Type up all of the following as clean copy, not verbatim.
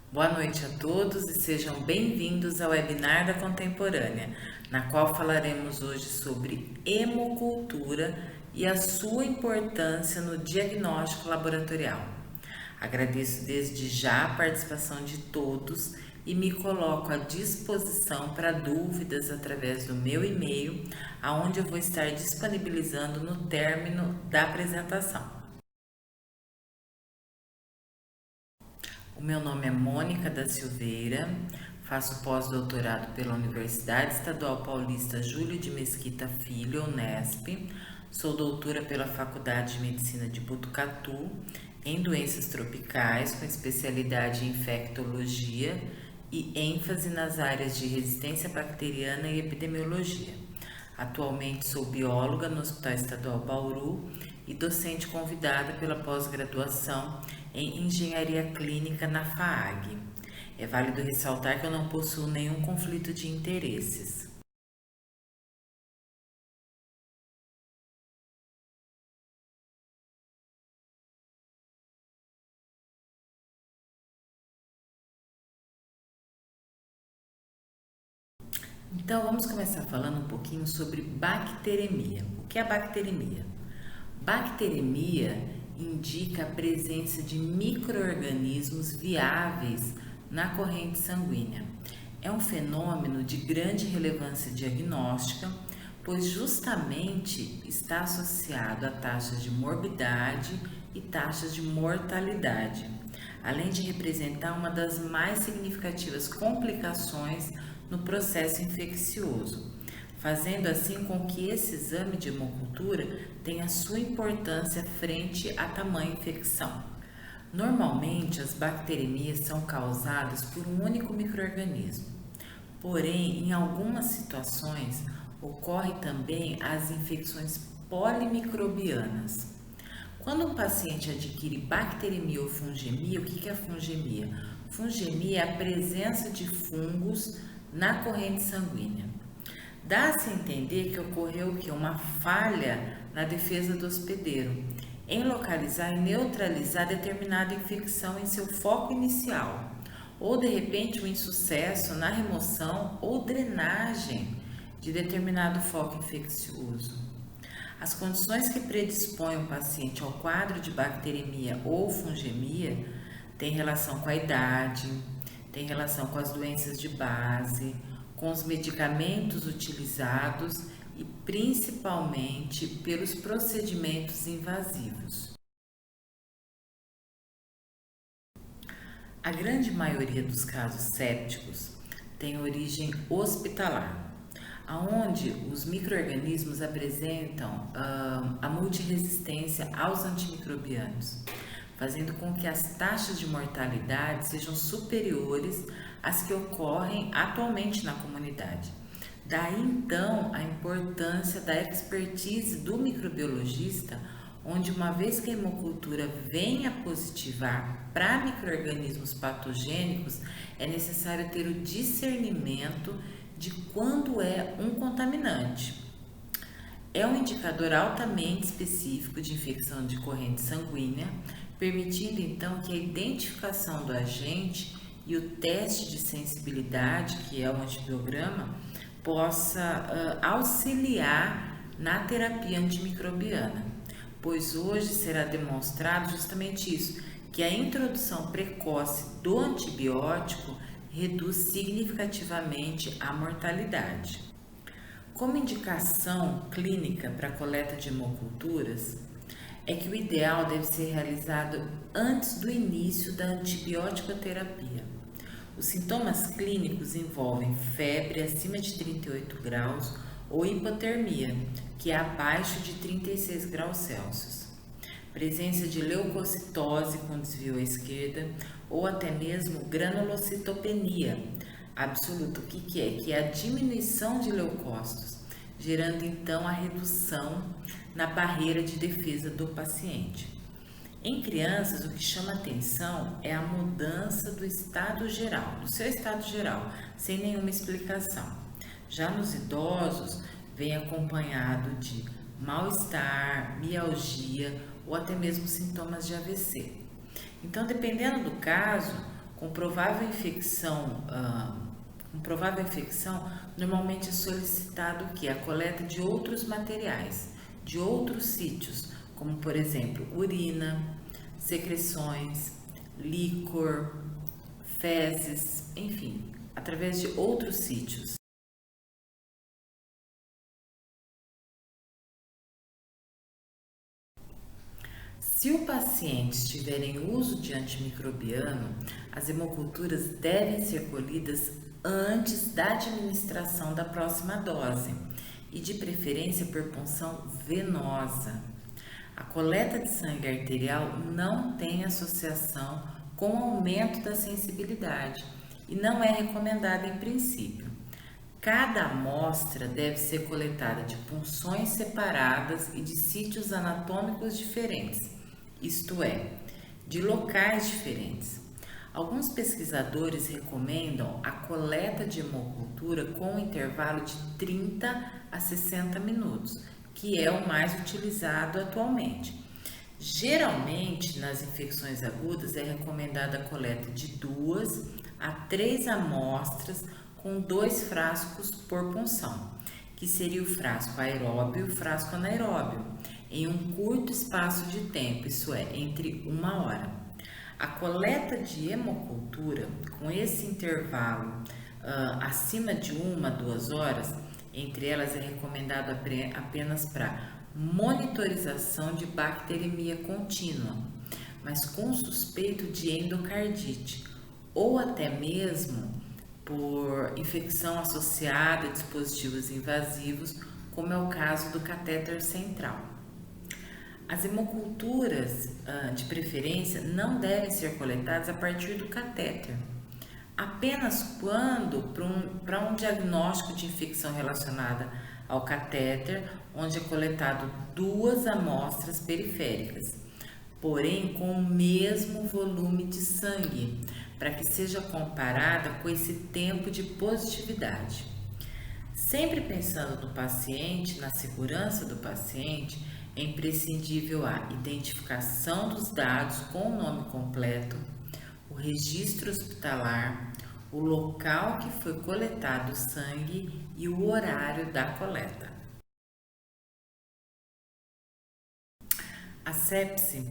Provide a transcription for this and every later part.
Boa noite a todos e sejam bem-vindos ao webinar da Contemporânea, na qual falaremos hoje sobre hemocultura e a sua importância no diagnóstico laboratorial. Agradeço desde já a participação de todos e me coloco à disposição para dúvidas através do meu e-mail, aonde eu vou estar disponibilizando no término da apresentação. O meu nome é Mônica da Silveira, faço pós-doutorado pela Universidade Estadual Paulista Júlio de Mesquita Filho, Unesp. Sou doutora pela Faculdade de Medicina de Botucatu, em doenças tropicais, com especialidade em infectologia e ênfase nas áreas de resistência bacteriana e epidemiologia. Atualmente sou bióloga no Hospital Estadual Bauru e docente convidada pela pós-graduação em Engenharia Clínica na FAAG. É válido ressaltar que eu não possuo nenhum conflito de interesses. Então vamos começar falando um pouquinho sobre bacteremia. O que é a bacteremia? Bacteremia indica a presença de micro-organismos viáveis na corrente sanguínea. É um fenômeno de grande relevância diagnóstica, pois justamente está associado a taxas de morbidade e taxas de mortalidade, além de representar uma das mais significativas complicações no processo infeccioso, fazendo assim com que esse exame de hemocultura tenha sua importância frente à tamanha infecção. Normalmente, as bacteremias são causadas por um único micro-organismo, porém, em algumas situações, ocorre também as infecções polimicrobianas. Quando um paciente adquire bacteremia ou fungemia, o que é fungemia? Fungemia é a presença de fungos na corrente sanguínea. Dá-se a entender que ocorreu uma falha na defesa do hospedeiro em localizar e neutralizar determinada infecção em seu foco inicial, ou de repente um insucesso na remoção ou drenagem de determinado foco infeccioso. As condições que predispõem o paciente ao quadro de bacteremia ou fungemia têm relação com a idade, tem relação com as doenças de base, com os medicamentos utilizados e principalmente pelos procedimentos invasivos. A grande maioria dos casos sépticos tem origem hospitalar, aonde os micro-organismos apresentam a multiresistência aos antimicrobianos, fazendo com que as taxas de mortalidade sejam superiores às que ocorrem atualmente na comunidade. Daí então a importância da expertise do microbiologista, onde uma vez que a hemocultura venha positivar para micro-organismos patogênicos, é necessário ter o discernimento de quando é um contaminante. É um indicador altamente específico de infecção de corrente sanguínea, permitindo então que a identificação do agente e o teste de sensibilidade, que é o antibiograma, possa auxiliar na terapia antimicrobiana, pois hoje será demonstrado justamente isso, que a introdução precoce do antibiótico reduz significativamente a mortalidade. Como indicação clínica para a coleta de hemoculturas, é que o ideal deve ser realizado antes do início da antibiótico-terapia. Os sintomas clínicos envolvem febre acima de 38 graus ou hipotermia, que é abaixo de 36 graus Celsius. Presença de leucocitose com desvio à esquerda ou até mesmo granulocitopenia absoluta. O que é? Que é a diminuição de leucócitos, gerando então a redução na barreira de defesa do paciente. Em crianças, o que chama atenção é a mudança do estado geral, do seu estado geral, sem nenhuma explicação. Já nos idosos, vem acompanhado de mal-estar, mialgia ou até mesmo sintomas de AVC. Então, dependendo do caso, Com provável infecção, normalmente é solicitado que a coleta de outros materiais, de outros sítios, como por exemplo urina, secreções, líquor, fezes, enfim, através de outros sítios. Se o paciente estiver em uso de antimicrobiano, as hemoculturas devem ser colhidas antes da administração da próxima dose e de preferência por punção venosa. A coleta de sangue arterial não tem associação com aumento da sensibilidade e não é recomendada em princípio. Cada amostra deve ser coletada de punções separadas e de sítios anatômicos diferentes, isto é, de locais diferentes. Alguns pesquisadores recomendam a coleta de hemocultura com um intervalo de 30 a 60 minutos, que é o mais utilizado atualmente. Geralmente, nas infecções agudas, é recomendada a coleta de 2 a 3 amostras com 2 frascos por punção, que seria o frasco aeróbio e o frasco anaeróbio, em um curto espaço de tempo, isso é, entre 1 hora. A coleta de hemocultura, com esse intervalo acima de 1 a 2 horas, entre elas é recomendado apenas para monitorização de bacteremia contínua, mas com suspeito de endocardite, ou até mesmo por infecção associada a dispositivos invasivos, como é o caso do catéter central. As hemoculturas, de preferência, não devem ser coletadas a partir do catéter, apenas quando para um diagnóstico de infecção relacionada ao catéter, onde é coletado 2 amostras periféricas, porém com o mesmo volume de sangue, para que seja comparada com esse tempo de positividade. Sempre pensando no paciente, na segurança do paciente, é imprescindível a identificação dos dados com o nome completo, o registro hospitalar, o local que foi coletado o sangue e o horário da coleta. A sepse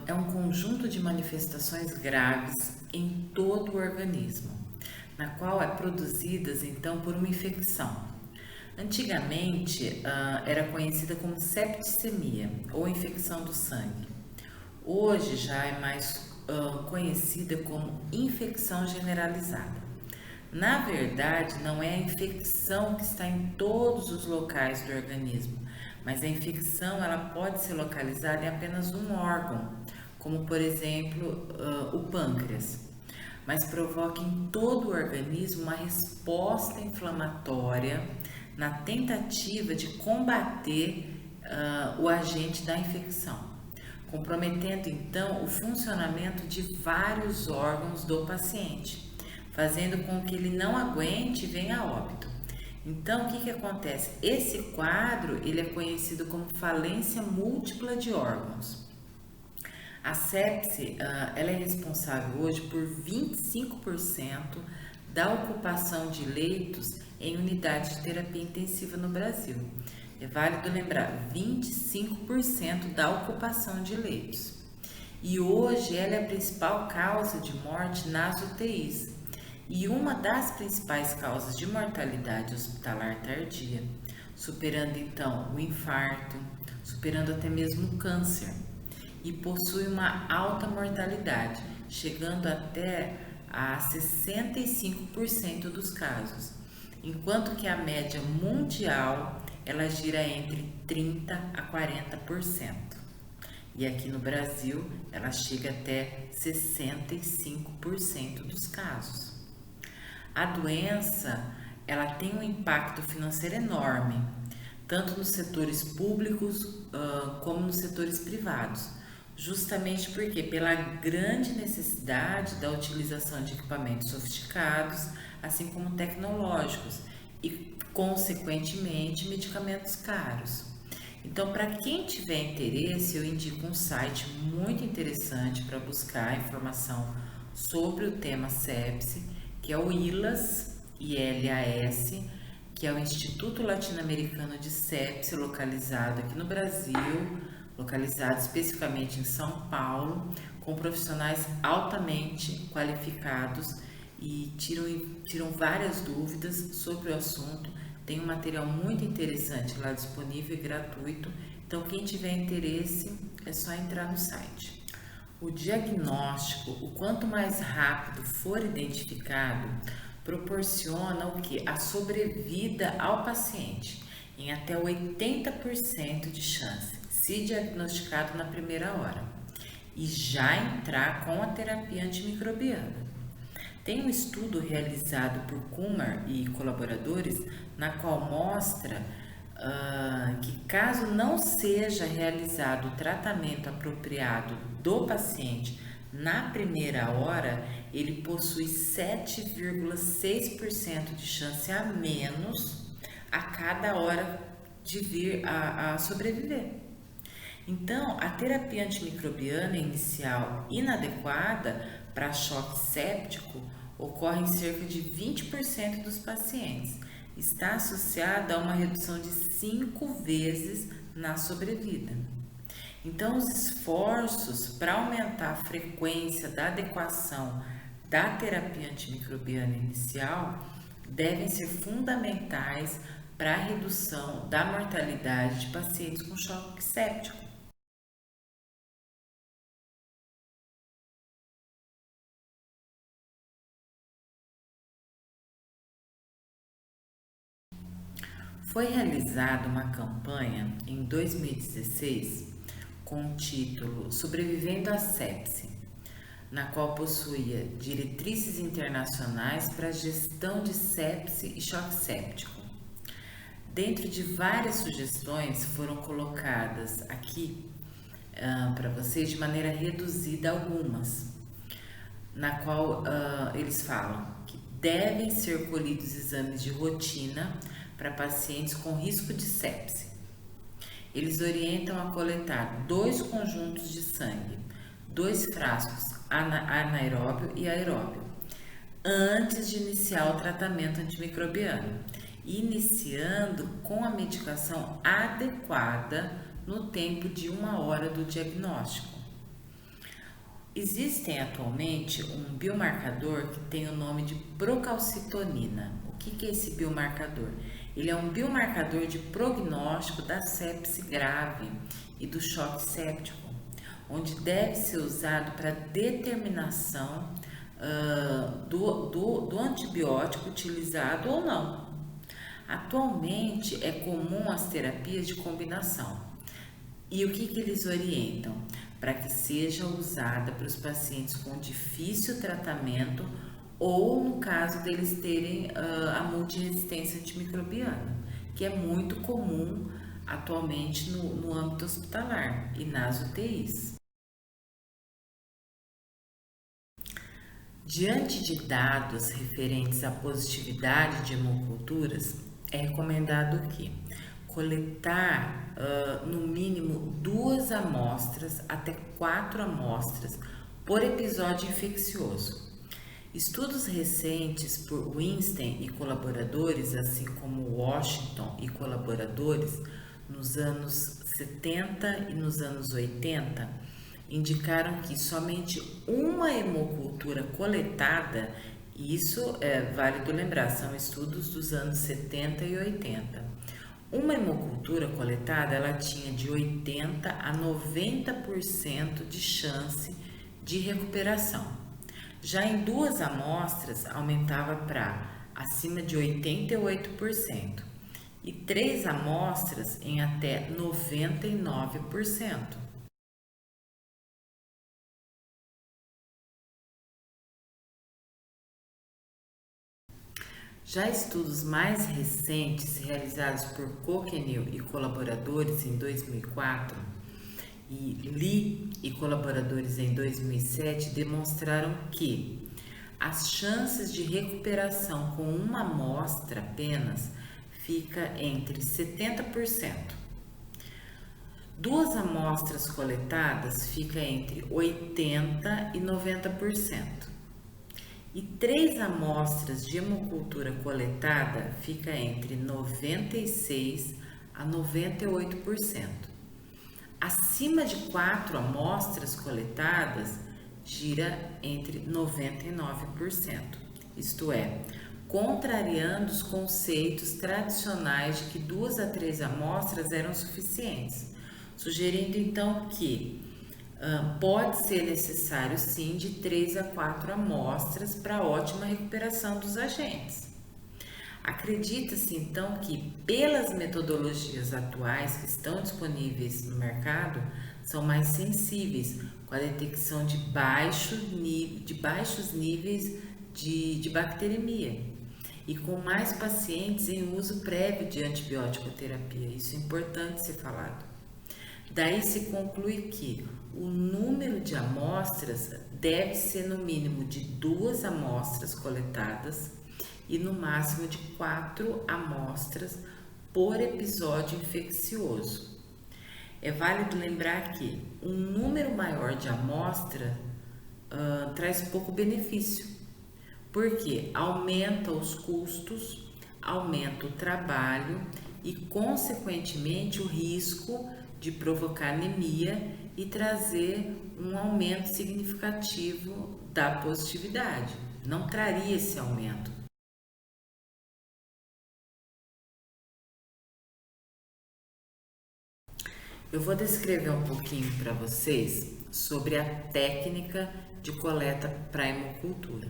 é um conjunto de manifestações graves em todo o organismo, na qual é produzidas então por uma infecção. Antigamente era conhecida como septicemia ou infecção do sangue. Hoje já é mais conhecida como infecção generalizada. Na verdade, não é a infecção que está em todos os locais do organismo, mas a infecção ela pode ser localizada em apenas um órgão, como por exemplo o pâncreas, mas provoca em todo o organismo uma resposta inflamatória na tentativa de combater o agente da infecção, comprometendo então o funcionamento de vários órgãos do paciente, fazendo com que ele não aguente e venha a óbito. Então, o que acontece? Esse quadro ele é conhecido como falência múltipla de órgãos. A sepse ela é responsável hoje por 25% da ocupação de leitos em unidade de terapia intensiva no Brasil. É válido lembrar, 25% da ocupação de leitos. E hoje ela é a principal causa de morte nas UTIs e uma das principais causas de mortalidade hospitalar tardia, superando então o infarto, superando até mesmo o câncer, e possui uma alta mortalidade, chegando até a 65% dos casos, enquanto que a média mundial ela gira entre 30 a 40%. E aqui no Brasil ela chega até 65% dos casos. A doença ela tem um impacto financeiro enorme, tanto nos setores públicos como nos setores privados, justamente porque pela grande necessidade da utilização de equipamentos sofisticados, assim como tecnológicos e, consequentemente, medicamentos caros. Então, para quem tiver interesse, eu indico um site muito interessante para buscar informação sobre o tema sepse, que é o ILAS, ILAS, que é o Instituto Latino-Americano de Sepse, localizado aqui no Brasil, localizado especificamente em São Paulo, com profissionais altamente qualificados e tiram várias dúvidas sobre o assunto. Tem um material muito interessante lá disponível e gratuito, então quem tiver interesse é só entrar no site. O diagnóstico, o quanto mais rápido for identificado, proporciona o que? A sobrevida ao paciente em até 80% de chance, se diagnosticado na primeira hora, e já entrar com a terapia antimicrobiana. Tem um estudo realizado por Kumar e colaboradores, na qual mostra que caso não seja realizado o tratamento apropriado do paciente na primeira hora, ele possui 7,6% de chance a menos a cada hora de vir a sobreviver. Então, a terapia antimicrobiana inicial inadequada para choque séptico ocorre em cerca de 20% dos pacientes. Está associada a uma redução de 5 vezes na sobrevida. Então, os esforços para aumentar a frequência da adequação da terapia antimicrobiana inicial devem ser fundamentais para a redução da mortalidade de pacientes com choque séptico. Foi realizada uma campanha em 2016 com o título Sobrevivendo à Sepse, na qual possuía diretrizes internacionais para a gestão de sepse e choque séptico. Dentro de várias sugestões foram colocadas aqui para vocês de maneira reduzida algumas, na qual eles falam que devem ser colhidos exames de rotina para pacientes com risco de sepse. Eles orientam a coletar 2 conjuntos de sangue, 2 frascos anaeróbio e aeróbio, antes de iniciar o tratamento antimicrobiano, iniciando com a medicação adequada no tempo de 1 hora do diagnóstico. Existem atualmente um biomarcador que tem o nome de procalcitonina. O que é esse biomarcador? Ele é um biomarcador de prognóstico da sepse grave e do choque séptico, onde deve ser usado para determinação do antibiótico utilizado ou não. Atualmente é comum as terapias de combinação. E o que eles orientam? Para que seja usada para os pacientes com difícil tratamento ou no caso deles terem a multiresistência antimicrobiana, que é muito comum atualmente no âmbito hospitalar e nas UTIs. Diante de dados referentes à positividade de hemoculturas, é recomendado que coletar no mínimo 2 amostras até 4 amostras por episódio infeccioso. Estudos recentes por Weinstein e colaboradores, assim como Washington e colaboradores, nos anos 70 e nos anos 80, indicaram que somente uma hemocultura coletada, e isso é válido lembrar, são estudos dos anos 70 e 80, uma hemocultura coletada ela tinha de 80 a 90% de chance de recuperação. Já em 2 amostras aumentava para acima de 88% e 3 amostras em até 99%. Já estudos mais recentes realizados por Coquenil e colaboradores em 2004 e Lee e colaboradores em 2007 demonstraram que as chances de recuperação com uma amostra apenas fica entre 70%. 2 amostras coletadas fica entre 80% e 90%. e 3 amostras de hemocultura coletada fica entre 96% a 98%. Acima de 4 amostras coletadas, gira entre 99%. Isto é, contrariando os conceitos tradicionais de que 2 a 3 amostras eram suficientes, sugerindo então que pode ser necessário sim de 3 a 4 amostras para ótima recuperação dos agentes. Acredita-se então que, pelas metodologias atuais que estão disponíveis no mercado, são mais sensíveis com a detecção de baixos níveis de bacteremia e com mais pacientes em uso prévio de antibiótico-terapia. Isso é importante ser falado. Daí se conclui que o número de amostras deve ser no mínimo de 2 amostras coletadas e no máximo de 4 amostras por episódio infeccioso. É válido lembrar que um número maior de amostras traz pouco benefício, porque aumenta os custos, aumenta o trabalho e, consequentemente, o risco de provocar anemia e trazer um aumento significativo da positividade. Não traria esse aumento. Eu vou descrever um pouquinho para vocês sobre a técnica de coleta para hemocultura.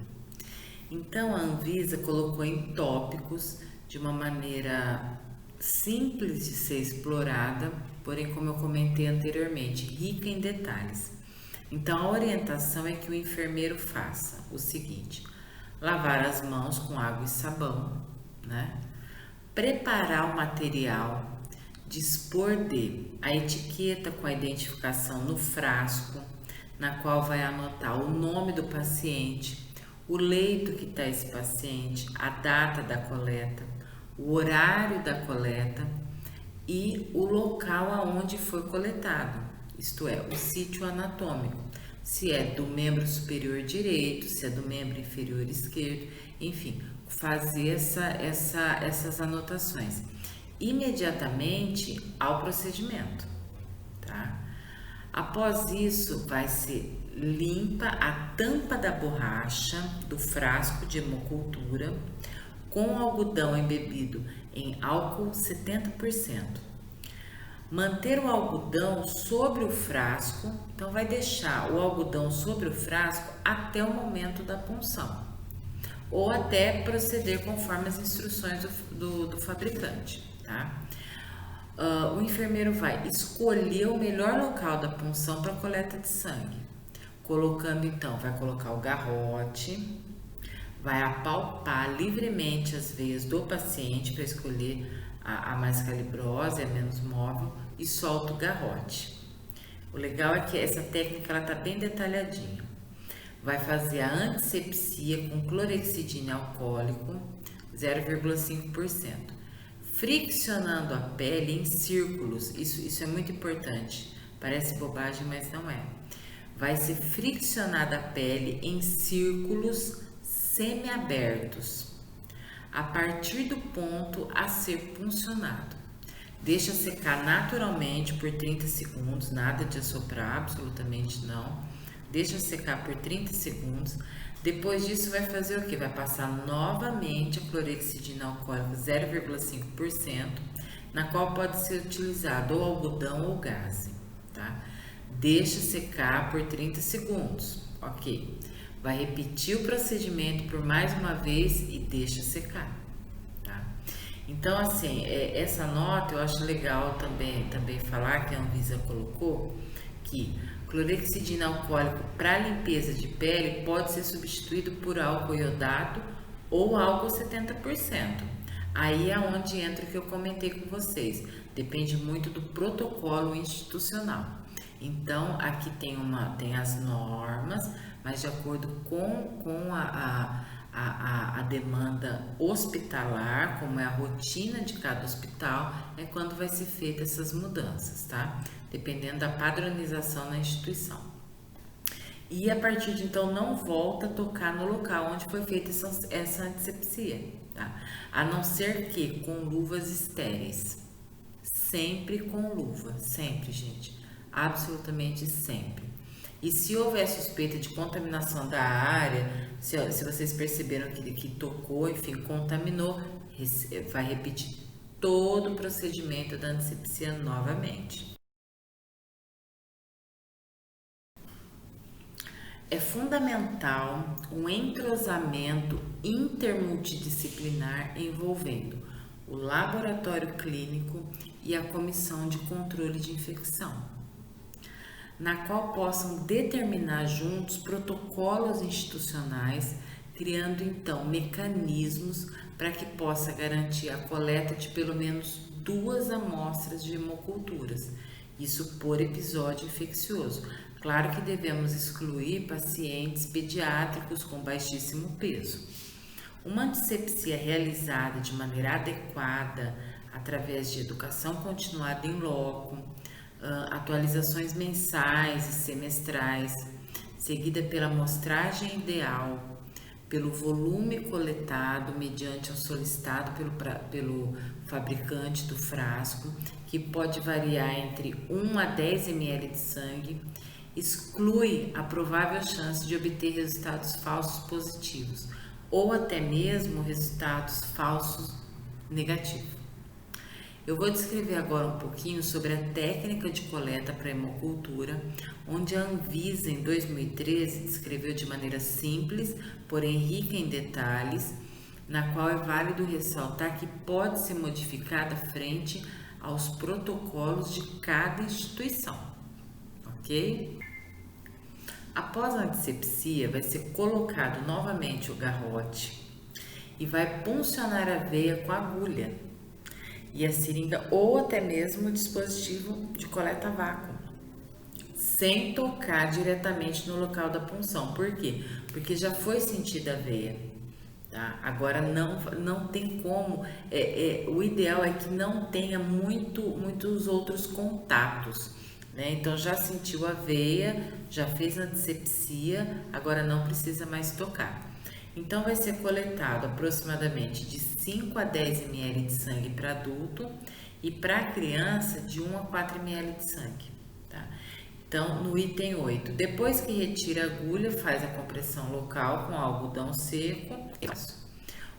Então, a Anvisa colocou em tópicos de uma maneira simples de ser explorada, porém, como eu comentei anteriormente, rica em detalhes. Então, a orientação é que o enfermeiro faça o seguinte: lavar as mãos com água e sabão, né? Preparar o material, dispor de a etiqueta com a identificação no frasco, na qual vai anotar o nome do paciente, o leito que está esse paciente, a data da coleta, o horário da coleta e o local aonde foi coletado, isto é, o sítio anatômico, se é do membro superior direito, se é do membro inferior esquerdo, enfim, fazer essas anotações imediatamente ao procedimento, tá? Após isso, vai ser limpa a tampa da borracha do frasco de hemocultura com algodão embebido em álcool 70%. Manter o algodão sobre o frasco, então vai deixar o algodão sobre o frasco até o momento da punção, ou até proceder conforme as instruções do fabricante. Tá? O enfermeiro vai escolher o melhor local da punção para coleta de sangue, colocando então, vai colocar o garrote, vai apalpar livremente as veias do paciente para escolher a mais calibrosa e a menos móvel e solta o garrote. O legal é que essa técnica ela tá bem detalhadinha. Vai fazer a antisepsia com clorexidina alcoólico 0,5%. Friccionando a pele em círculos, isso é muito importante, parece bobagem, mas não é. Vai ser friccionada a pele em círculos semiabertos, a partir do ponto a ser puncionado. Deixa secar naturalmente por 30 segundos, nada de assoprar, absolutamente não. Deixa secar por 30 segundos. Depois disso, vai fazer o que? Vai passar novamente a clorexidina alcoólica 0,5%, na qual pode ser utilizado ou algodão ou gaze, tá? Deixa secar por 30 segundos, ok? Vai repetir o procedimento por mais uma vez e deixa secar, tá? Então, assim, essa nota eu acho legal também falar que a Anvisa colocou que clorexidina alcoólico para limpeza de pele pode ser substituído por álcool iodado ou álcool 70%. Aí é onde entra o que eu comentei com vocês. Depende muito do protocolo institucional. Então, aqui tem as normas, mas de acordo com a demanda hospitalar, como é a rotina de cada hospital, é quando vai ser feita essas mudanças, tá? Dependendo da padronização na instituição. E a partir de então não volta a tocar no local onde foi feita essa antisepsia, tá? A não ser que com luvas estéreis. Sempre com luva, sempre, gente. Absolutamente sempre. E se houver suspeita de contaminação da área, se vocês perceberam que tocou, enfim, contaminou, vai repetir todo o procedimento da antisepsia novamente. É fundamental um entrosamento intermultidisciplinar envolvendo o laboratório clínico e a comissão de controle de infecção, na qual possam determinar juntos protocolos institucionais, criando então mecanismos para que possa garantir a coleta de pelo menos 2 amostras de hemoculturas, isso por episódio infeccioso. Claro que devemos excluir pacientes pediátricos com baixíssimo peso. Uma antisepsia realizada de maneira adequada, através de educação continuada em loco, atualizações mensais e semestrais, seguida pela amostragem ideal, pelo volume coletado mediante o solicitado pelo fabricante do frasco, que pode variar entre 1 a 10 ml de sangue, exclui a provável chance de obter resultados falsos positivos ou até mesmo resultados falsos negativos. Eu vou descrever agora um pouquinho sobre a técnica de coleta para hemocultura, onde a Anvisa, em 2013, descreveu de maneira simples, porém rica em detalhes, na qual é válido ressaltar que pode ser modificada frente aos protocolos de cada instituição, ok? Após a antisepsia, vai ser colocado novamente o garrote e vai puncionar a veia com a agulha e a seringa ou até mesmo o dispositivo de coleta a vácuo, sem tocar diretamente no local da punção. Por quê? Porque já foi sentida a veia, tá? Agora não tem como, o ideal é que não tenha muitos outros contatos, né? Então já sentiu a veia, já fez a antisepsia, agora não precisa mais tocar. Então vai ser coletado aproximadamente de 5 a 10 ml de sangue para adulto e para criança de 1 a 4 ml de sangue, tá? Então, no item 8, depois que retira a agulha, faz a compressão local com algodão seco.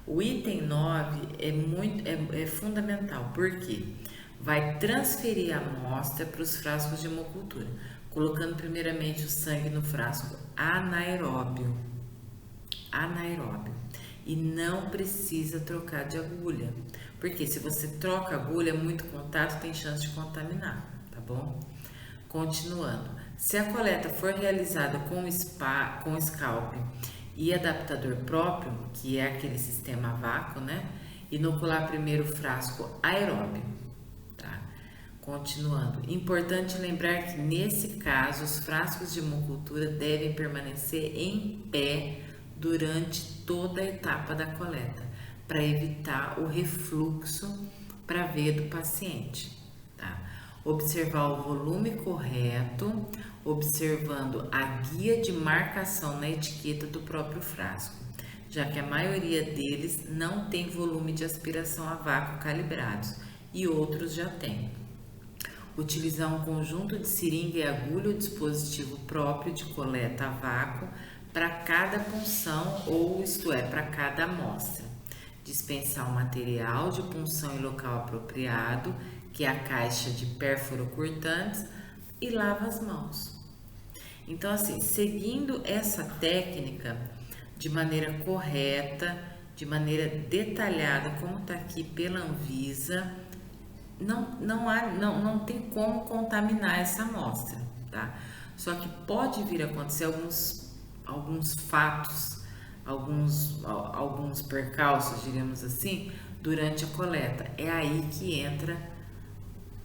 O item 9 é fundamental, porque vai transferir a amostra para os frascos de hemocultura, colocando primeiramente o sangue no frasco anaeróbio, e não precisa trocar de agulha, porque se você troca a agulha, muito contato, tem chance de contaminar, tá bom? Continuando, se a coleta for realizada com scalp e adaptador próprio, que é aquele sistema a vácuo, né? Inocular primeiro o frasco aeróbio, tá? Continuando, importante lembrar que nesse caso os frascos de hemocultura devem permanecer em pé durante toda a etapa da coleta, para evitar o refluxo para a veia do paciente, tá? Observar o volume correto, observando a guia de marcação na etiqueta do próprio frasco, já que a maioria deles não tem volume de aspiração a vácuo calibrados e outros já têm. Utilizar um conjunto de seringa e agulha ou dispositivo próprio de coleta a vácuo para cada punção, ou isto é, para cada amostra. Dispensar o material de punção em local apropriado, que é a caixa de pérfuro-cortantes, e lava as mãos. Então, assim, seguindo essa técnica de maneira correta, de maneira detalhada, como está aqui pela Anvisa, não tem como contaminar essa amostra, tá? Só que pode vir a acontecer alguns fatos, alguns percalços, diríamos assim, durante a coleta. É aí que entra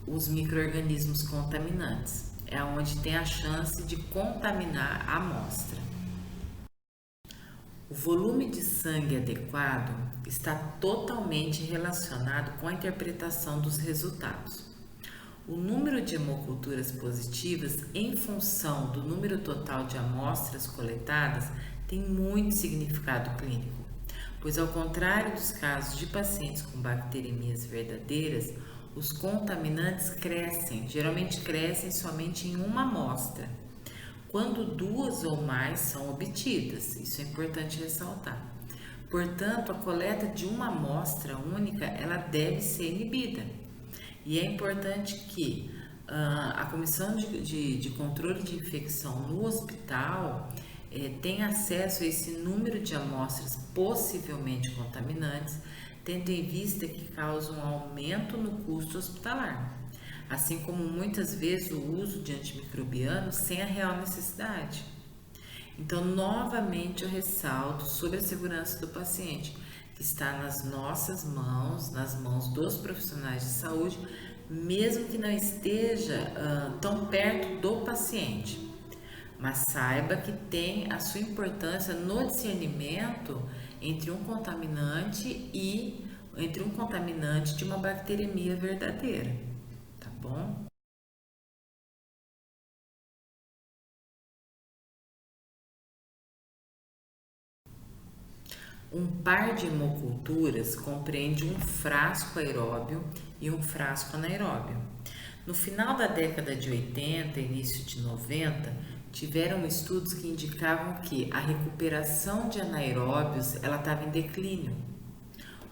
os micro-organismos contaminantes. É onde tem a chance de contaminar a amostra. O volume de sangue adequado está totalmente relacionado com a interpretação dos resultados. O número de hemoculturas positivas, em função do número total de amostras coletadas, tem muito significado clínico, pois, ao contrário dos casos de pacientes com bacteremias verdadeiras, os contaminantes crescem, geralmente crescem somente em uma amostra, quando duas ou mais são obtidas. Isso é importante ressaltar. Portanto, a coleta de uma amostra única, ela deve ser inibida. E é importante que a Comissão de Controle de Infecção no hospital tenha acesso a esse número de amostras possivelmente contaminantes, tendo em vista que causam um aumento no custo hospitalar, assim como muitas vezes o uso de antimicrobianos sem a real necessidade. Então, novamente eu ressalto sobre a segurança do paciente, que está nas nossas mãos, nas mãos dos profissionais de saúde, mesmo que não esteja tão perto do paciente. Mas saiba que tem a sua importância no discernimento entre um contaminante de uma bacteremia verdadeira, tá bom? Um par de hemoculturas compreende um frasco aeróbio e um frasco anaeróbio. No final da década de 80, início de 90, tiveram estudos que indicavam que a recuperação de anaeróbios ela estava em declínio,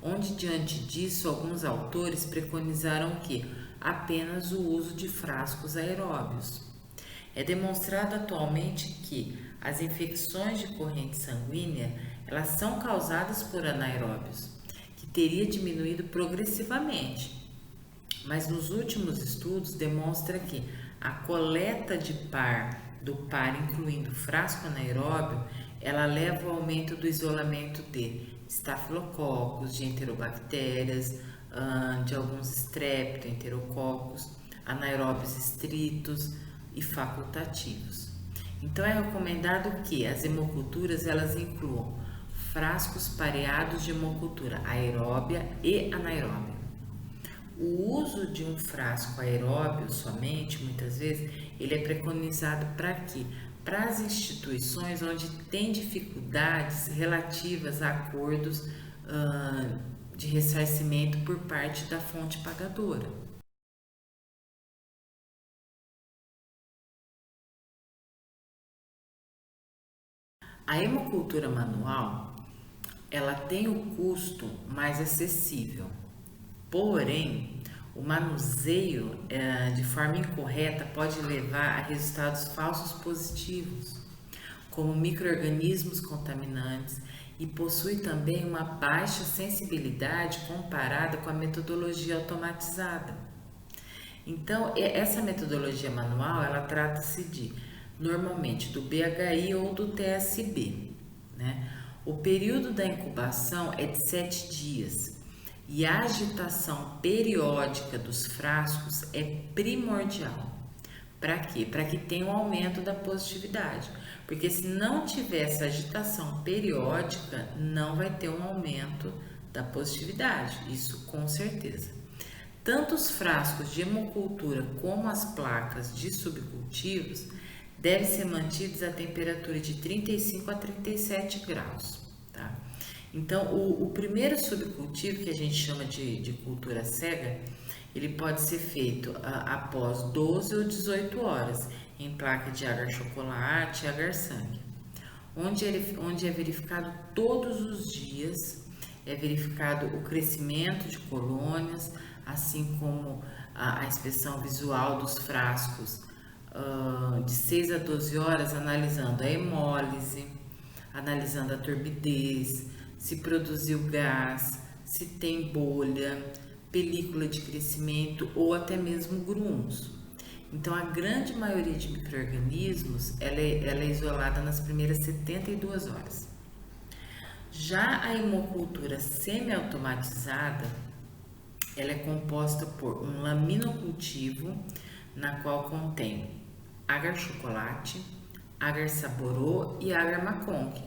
onde diante disso alguns autores preconizaram que apenas o uso de frascos aeróbios. É demonstrado atualmente que as infecções de corrente sanguínea elas são causadas por anaeróbios, que teria diminuído progressivamente. Mas nos últimos estudos demonstra que a coleta do par incluindo frasco anaeróbio, ela leva ao aumento do isolamento de estafilococos, de enterobactérias, de alguns streptoenterococos, anaeróbios estritos e facultativos. Então é recomendado que as hemoculturas elas incluam frascos pareados de hemocultura aeróbia e anaeróbia. O uso de um frasco aeróbio somente, muitas vezes, ele é preconizado para quê? Para as instituições onde tem dificuldades relativas a acordos de ressarcimento por parte da fonte pagadora. A hemocultura manual, ela tem o custo mais acessível, porém, o manuseio de forma incorreta pode levar a resultados falsos positivos, como micro-organismos contaminantes, e possui também uma baixa sensibilidade comparada com a metodologia automatizada. Então, essa metodologia manual, ela trata-se normalmente do BHI ou do TSB, né? O período da incubação é de 7 dias e a agitação periódica dos frascos é primordial. Para quê? Para que tenha um aumento da positividade. Porque se não tiver essa agitação periódica, não vai ter um aumento da positividade. Isso com certeza. Tanto os frascos de hemocultura como as placas de subcultivos devem ser mantidos a temperatura de 35 a 37 graus, tá? Então, o primeiro subcultivo, que a gente chama de cultura cega, ele pode ser feito após 12 ou 18 horas em placa de agar-chocolate e agar-sangue, onde é verificado todos os dias, é verificado o crescimento de colônias, assim como a inspeção visual dos frascos de 6 a 12 horas, analisando a hemólise, analisando a turbidez, se produziu gás, se tem bolha, película de crescimento ou até mesmo grumos. Então, a grande maioria de micro-organismos ela é isolada nas primeiras 72 horas. Já a hemocultura semi-automatizada, ela é composta por um laminocultivo, na qual contém agar-chocolate, agar-saborô e agar-maconque,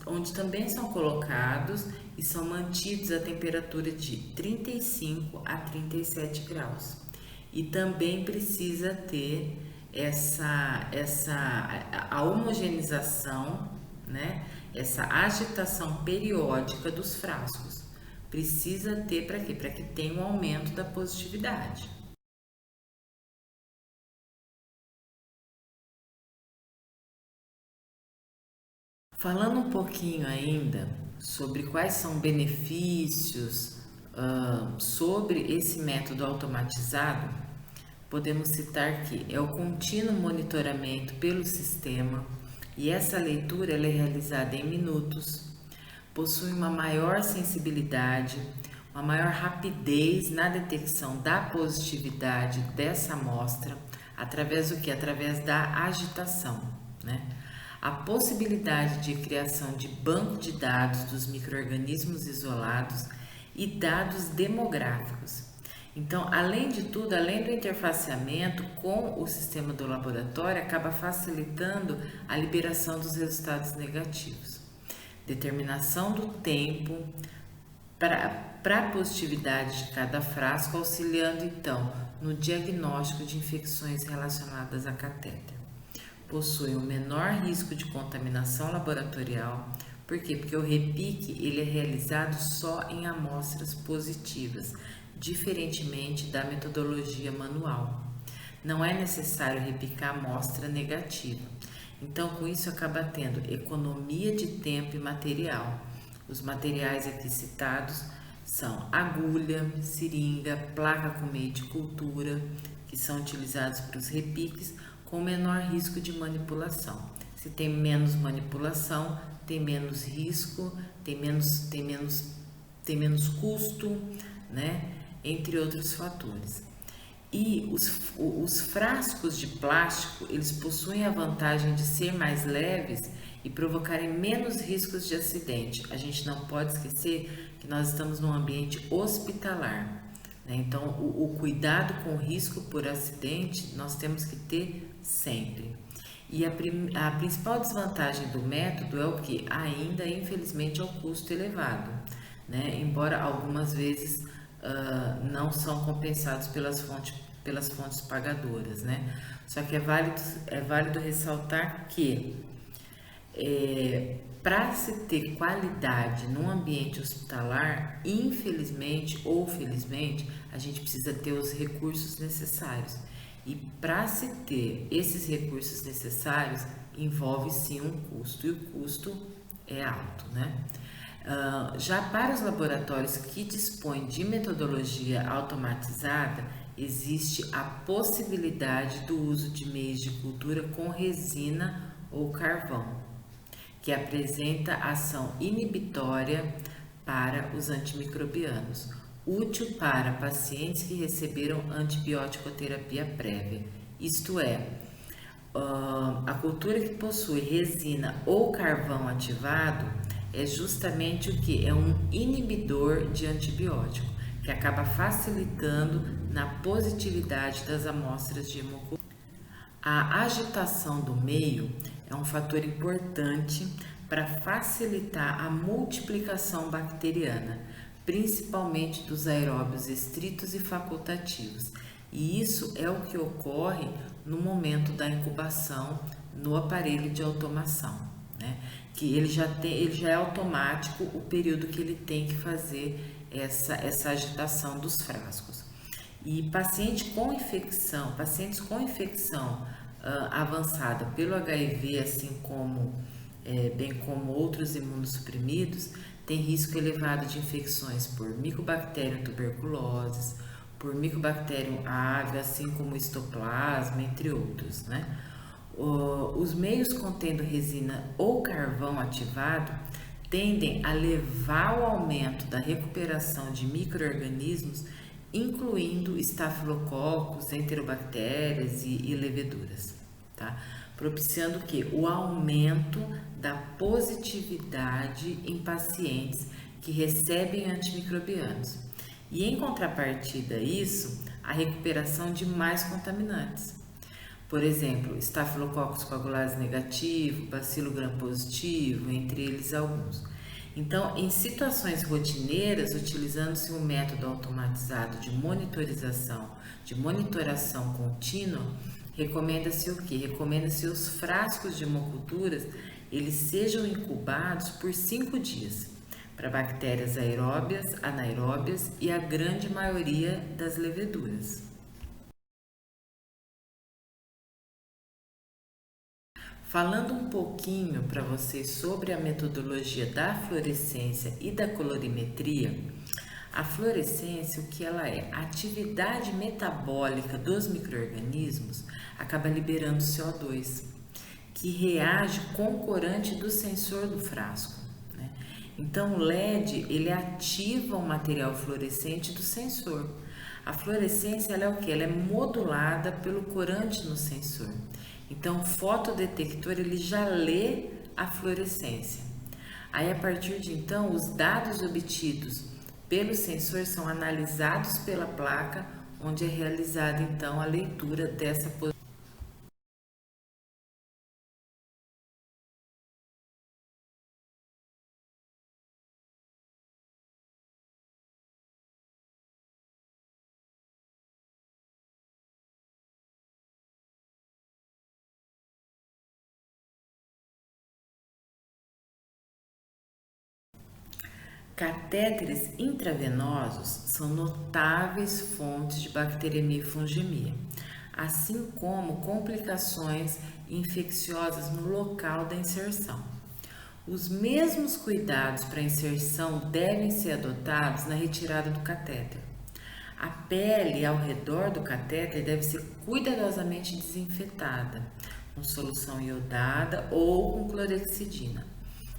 onde também são colocados e são mantidos a temperatura de 35 a 37 graus. e também precisa ter a homogeneização, né? Essa agitação periódica dos frascos. Precisa ter para quê? Para que tenha um aumento da positividade. Falando um pouquinho ainda sobre quais são benefícios sobre esse método automatizado, podemos citar que é o contínuo monitoramento pelo sistema e essa leitura ela é realizada em minutos, possui uma maior sensibilidade, uma maior rapidez na detecção da positividade dessa amostra, através do que? Através da agitação, né? A possibilidade de criação de banco de dados dos micro-organismos isolados e dados demográficos. Então, além de tudo, além do interfaceamento com o sistema do laboratório, acaba facilitando a liberação dos resultados negativos. Determinação do tempo para a positividade de cada frasco, auxiliando então no diagnóstico de infecções relacionadas a catéter. Possui um menor risco de contaminação laboratorial. Por quê? Porque o repique ele é realizado só em amostras positivas, diferentemente da metodologia manual. Não é necessário repicar amostra negativa. Então, com isso, acaba tendo economia de tempo e material. Os materiais aqui citados são agulha, seringa, placa com meio de cultura, que são utilizados para os repiques, com menor risco de manipulação. Se tem menos manipulação, tem menos risco, tem menos custo, né? Entre outros fatores. E os frascos de plástico, eles possuem a vantagem de ser mais leves e provocarem menos riscos de acidente. A gente não pode esquecer que nós estamos num ambiente hospitalar, né? Então, o cuidado com o risco por acidente nós temos que ter sempre. E a principal desvantagem do método é o que? Ainda, infelizmente, é o custo elevado, né? Embora algumas vezes não são compensados pelas fontes pagadoras, né? Só que é válido ressaltar que para se ter qualidade num ambiente hospitalar, infelizmente ou felizmente, a gente precisa ter os recursos necessários. E para se ter esses recursos necessários, envolve sim um custo, e o custo é alto, né? Já para os laboratórios que dispõem de metodologia automatizada, existe a possibilidade do uso de meios de cultura com resina ou carvão, que apresenta ação inibitória para os antimicrobianos, útil para pacientes que receberam antibiótico-terapia prévia. Isto é, a cultura que possui resina ou carvão ativado é justamente o que? É um inibidor de antibiótico, que acaba facilitando na positividade das amostras de hemocultura. A agitação do meio é um fator importante para facilitar a multiplicação bacteriana, principalmente dos aeróbios estritos e facultativos. E isso é o que ocorre no momento da incubação no aparelho de automação, né? Que ele já é automático o período que ele tem que fazer essa agitação dos frascos. E pacientes com infecção avançada pelo HIV, assim como bem como outros imunossuprimidos, tem risco elevado de infecções por Mycobacterium tuberculosis, por Mycobacterium avium, assim como histoplasma, entre outros, né? Os meios contendo resina ou carvão ativado tendem a levar ao aumento da recuperação de micro-organismos, incluindo estafilococos, enterobactérias e leveduras, tá? Propiciando que o aumento da positividade em pacientes que recebem antimicrobianos. E em contrapartida a isso, a recuperação de mais contaminantes. Por exemplo, Staphylococcus coagulares negativo, Bacilo gram positivo, entre eles alguns. Então, em situações rotineiras, utilizando-se um método automatizado de monitoração contínua, recomenda-se o quê? Recomenda-se os frascos de hemoculturas, eles sejam incubados por 5 dias, para bactérias aeróbias, anaeróbias e a grande maioria das leveduras. Falando um pouquinho para vocês sobre a metodologia da fluorescência e da colorimetria, a fluorescência, o que ela é? A atividade metabólica dos micro-organismos acaba liberando CO2, que reage com o corante do sensor do frasco, né? Então, o LED, ele ativa o material fluorescente do sensor. A fluorescência, ela é o que? Ela é modulada pelo corante no sensor. Então, o fotodetector, ele já lê a fluorescência. Aí, a partir de então, os dados obtidos pelo sensor são analisados pela placa, onde é realizada então a leitura dessa posição. Catéteres intravenosos são notáveis fontes de bacteremia e fungemia, assim como complicações infecciosas no local da inserção. Os mesmos cuidados para a inserção devem ser adotados na retirada do catéter. A pele ao redor do catéter deve ser cuidadosamente desinfetada com solução iodada ou com clorexidina.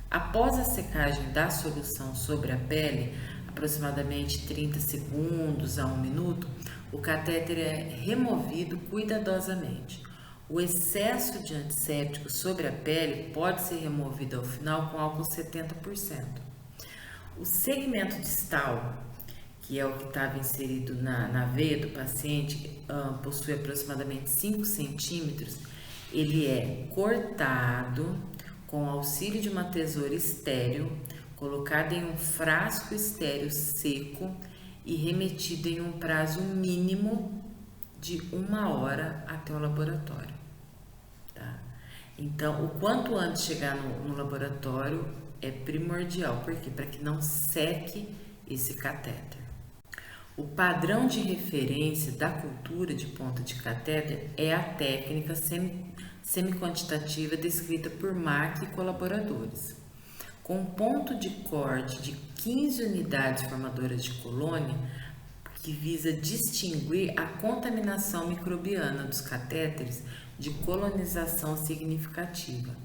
Após a secagem da solução sobre a pele, aproximadamente 30 segundos a 1 minuto, o catéter é removido cuidadosamente. O excesso de antisséptico sobre a pele pode ser removido ao final com álcool 70%. O segmento distal, que é o que estava inserido na veia do paciente, possui aproximadamente 5 centímetros, ele é cortado com auxílio de uma tesoura estéril, colocada em um frasco estéril seco e remetido em um prazo mínimo de 1 hora até o laboratório. Tá? Então, o quanto antes chegar no laboratório é primordial, por quê? Para que não seque esse catéter. O padrão de referência da cultura de ponta de catéter é a técnica semi-quantitativa descrita por Mack e colaboradores. Com ponto de corte de 15 unidades formadoras de colônia, que visa distinguir a contaminação microbiana dos catéteres de colonização significativa.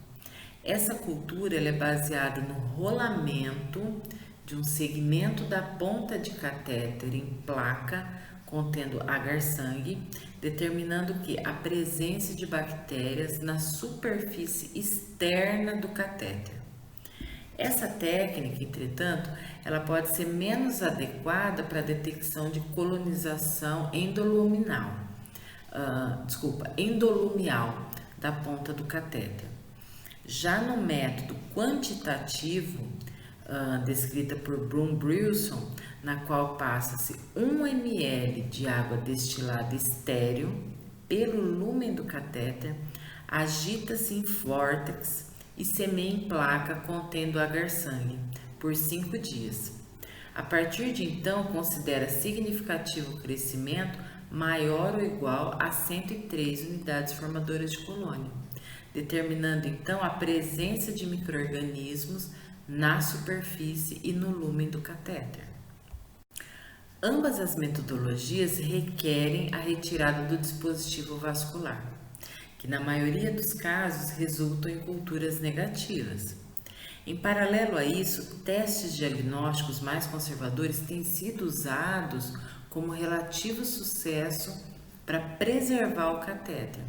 Essa cultura ela é baseada no rolamento de um segmento da ponta de catéter em placa contendo agar-sangue, determinando que a presença de bactérias na superfície externa do catéter. Essa técnica, entretanto, ela pode ser menos adequada para a detecção de colonização endoluminal da ponta do catéter. Já no método quantitativo, descrita por Bloom-Brilson, na qual passa-se 1 ml de água destilada estéril pelo lúmen do catéter, agita-se em vórtex e semeia em placa contendo agar-sangue por 5 dias. A partir de então, considera significativo o crescimento maior ou igual a 103 unidades formadoras de colônia, determinando então a presença de micro-organismos na superfície e no lúmen do catéter. Ambas as metodologias requerem a retirada do dispositivo vascular, que na maioria dos casos resultam em culturas negativas. Em paralelo a isso, testes diagnósticos mais conservadores têm sido usados como relativo sucesso para preservar o catéter,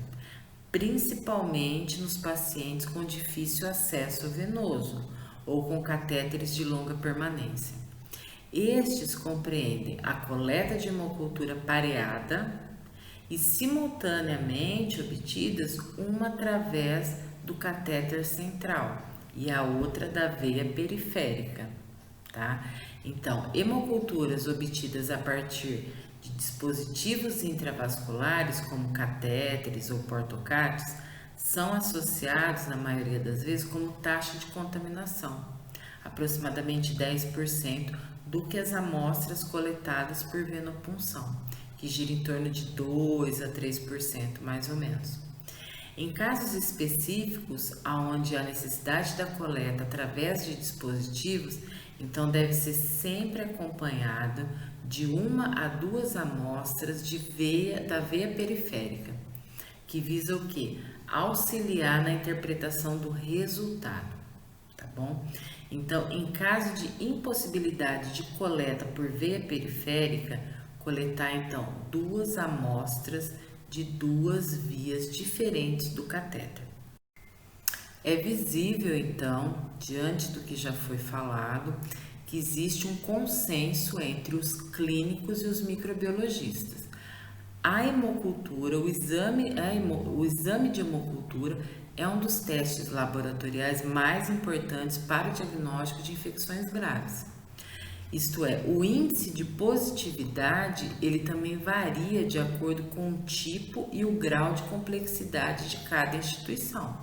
principalmente nos pacientes com difícil acesso venoso ou com catéteres de longa permanência. Estes compreendem a coleta de hemocultura pareada e simultaneamente obtidas uma através do catéter central, e a outra da veia periférica, tá? Então, hemoculturas obtidas a partir de dispositivos intravasculares, como catéteres ou portocates, são associados, na maioria das vezes, como taxa de contaminação, aproximadamente 10% do que as amostras coletadas por venopunção, que gira em torno de 2 a 3%, mais ou menos. Em casos específicos, onde há necessidade da coleta através de dispositivos, então deve ser sempre acompanhado de 1 a 2 amostras da veia periférica, que visa o quê? Auxiliar na interpretação do resultado, tá bom? Então, em caso de impossibilidade de coleta por veia periférica, coletar então 2 amostras de 2 vias diferentes do catéter. É visível, então, diante do que já foi falado, que existe um consenso entre os clínicos e os microbiologistas. A hemocultura, o exame de hemocultura é um dos testes laboratoriais mais importantes para o diagnóstico de infecções graves. Isto é, o índice de positividade, ele também varia de acordo com o tipo e o grau de complexidade de cada instituição.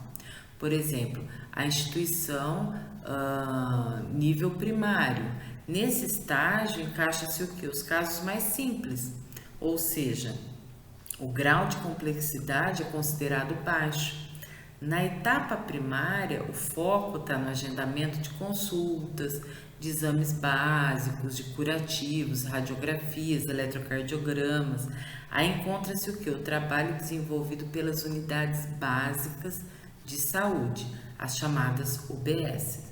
Por exemplo, a instituição nível primário. Nesse estágio, encaixa-se o que? Os casos mais simples, ou seja, o grau de complexidade é considerado baixo. Na etapa primária, o foco está no agendamento de consultas, de exames básicos, de curativos, radiografias, eletrocardiogramas. Aí encontra-se o que? O trabalho desenvolvido pelas unidades básicas de saúde, as chamadas UBS.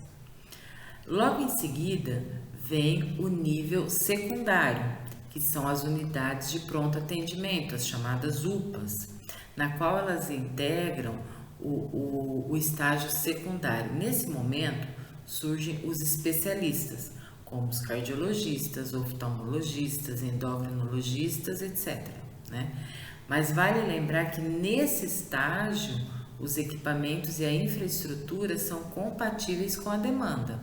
Logo em seguida, vem o nível secundário, que são as unidades de pronto atendimento, as chamadas UPAs, na qual elas integram o estágio secundário. Nesse momento, surgem os especialistas, como os cardiologistas, oftalmologistas, endocrinologistas, etc., né? Mas vale lembrar que nesse estágio, os equipamentos e a infraestrutura são compatíveis com a demanda.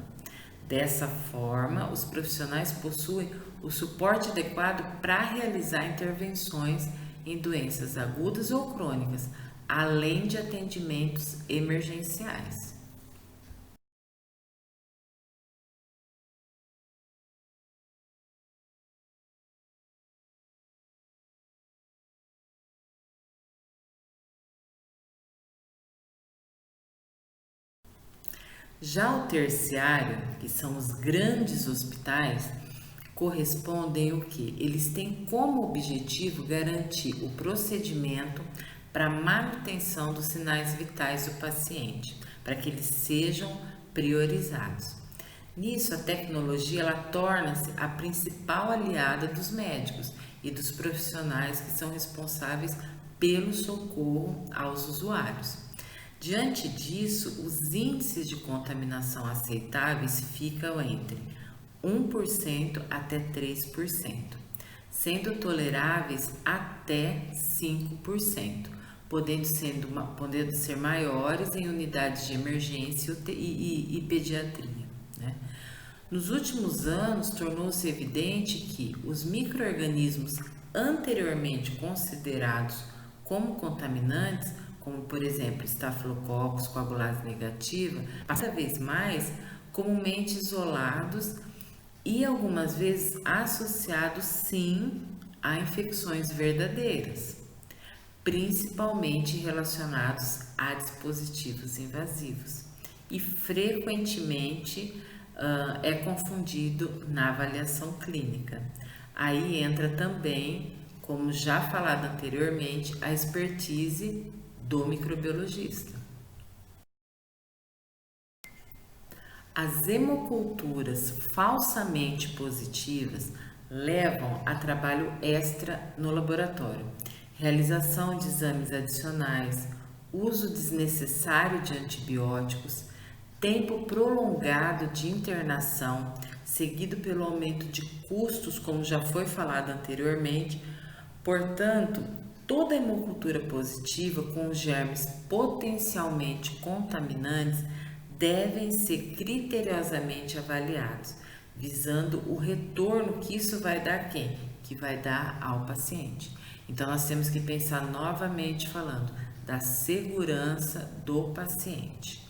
Dessa forma, os profissionais possuem o suporte adequado para realizar intervenções em doenças agudas ou crônicas, além de atendimentos emergenciais. Já o terciário, que são os grandes hospitais, correspondem o que? Eles têm como objetivo garantir o procedimento para manutenção dos sinais vitais do paciente, para que eles sejam priorizados. Nisso, a tecnologia ela torna-se a principal aliada dos médicos e dos profissionais que são responsáveis pelo socorro aos usuários. Diante disso, os índices de contaminação aceitáveis ficam entre 1% até 3%, sendo toleráveis até 5%, podendo ser maiores em unidades de emergência e pediatria, né? Nos últimos anos, tornou-se evidente que os micro-organismos anteriormente considerados como contaminantes, como por exemplo estafilococcus, coagulase negativa, cada vez mais comumente isolados e algumas vezes associados sim a infecções verdadeiras, principalmente relacionados a dispositivos invasivos e frequentemente é confundido na avaliação clínica. Aí entra também, como já falado anteriormente, a expertise do microbiologista. As hemoculturas falsamente positivas levam a trabalho extra no laboratório, realização de exames adicionais, uso desnecessário de antibióticos, tempo prolongado de internação, seguido pelo aumento de custos, como já foi falado anteriormente. Portanto, toda hemocultura positiva com germes potencialmente contaminantes devem ser criteriosamente avaliados, visando o retorno que isso vai dar a quem? Que vai dar ao paciente. Então, nós temos que pensar novamente falando da segurança do paciente.